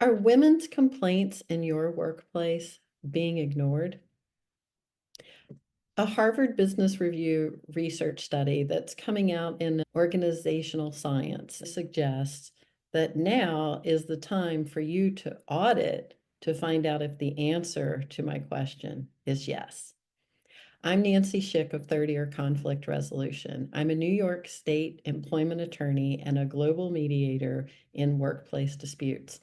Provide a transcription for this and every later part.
Are women's complaints in your workplace being ignored? A Harvard Business Review research study that's coming out in organizational science suggests that now is the time for you to audit to find out if the answer to my question is yes. I'm Nancy Schick of Third Year Conflict Resolution. I'm a New York State employment attorney and a global mediator in workplace disputes.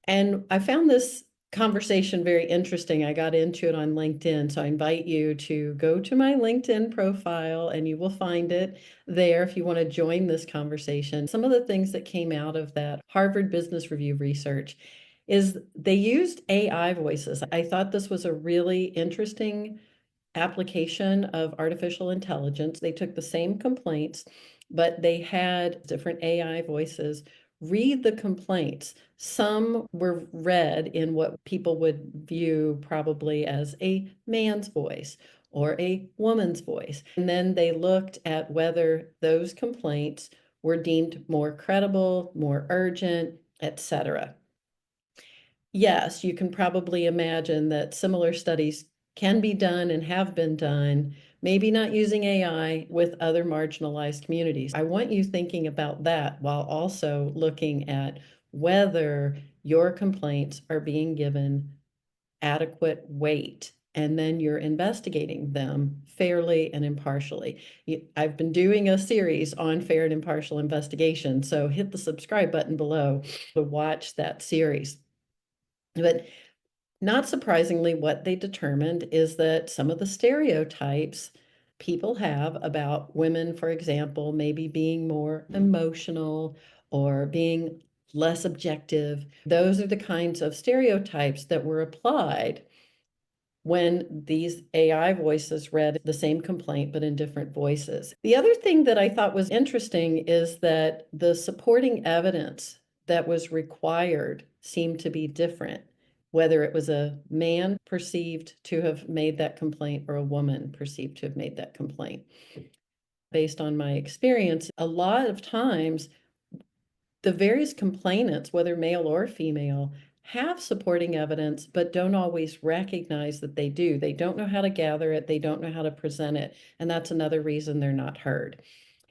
And I found this conversation very interesting. I got into it on LinkedIn, so I invite you to go to my LinkedIn profile and you will find it there if you want to join this conversation. Some of the things that came out of that Harvard Business Review research is they used AI voices. I thought this was a really interesting application of artificial intelligence. They took the same complaints, but they had different AI voices read the complaints. Some were read in what people would view probably as a man's voice or a woman's voice. And then they looked at whether those complaints were deemed more credible, more urgent, etc. Yes, you can probably imagine that similar studies can be done and have been done, maybe not using AI with other marginalized communities. I want you thinking about that while also looking at whether your complaints are being given adequate weight, and then you're investigating them fairly and impartially. I've been doing a series on fair and impartial investigation, so hit the subscribe button below to watch that series. But not surprisingly, what they determined is that some of the stereotypes people have about women, for example, maybe being more emotional or being less objective, those are the kinds of stereotypes that were applied when these AI voices read the same complaint but in different voices. The other thing that I thought was interesting is that the supporting evidence that was required seemed to be different, whether it was a man perceived to have made that complaint or a woman perceived to have made that complaint. Based on my experience, a lot of times the various complainants, whether male or female, have supporting evidence, but don't always recognize that they do. They don't know how to gather it, they don't know how to present it, and that's another reason they're not heard.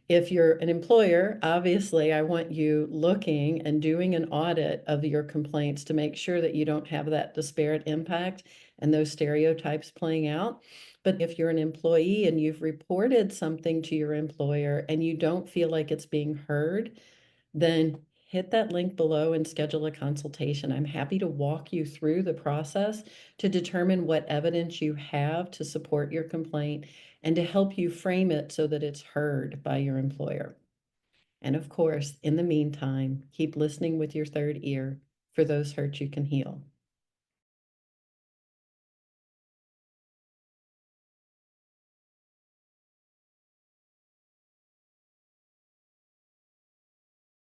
If you're an employer, obviously, I want you looking and doing an audit of your complaints to make sure that you don't have that disparate impact and those stereotypes playing out. But if you're an employee and you've reported something to your employer and you don't feel like it's being heard, then hit that link below and schedule a consultation. I'm happy to walk you through the process to determine what evidence you have to support your complaint and to help you frame it so that it's heard by your employer. And of course, in the meantime, keep listening with your third ear for those hurts you can heal.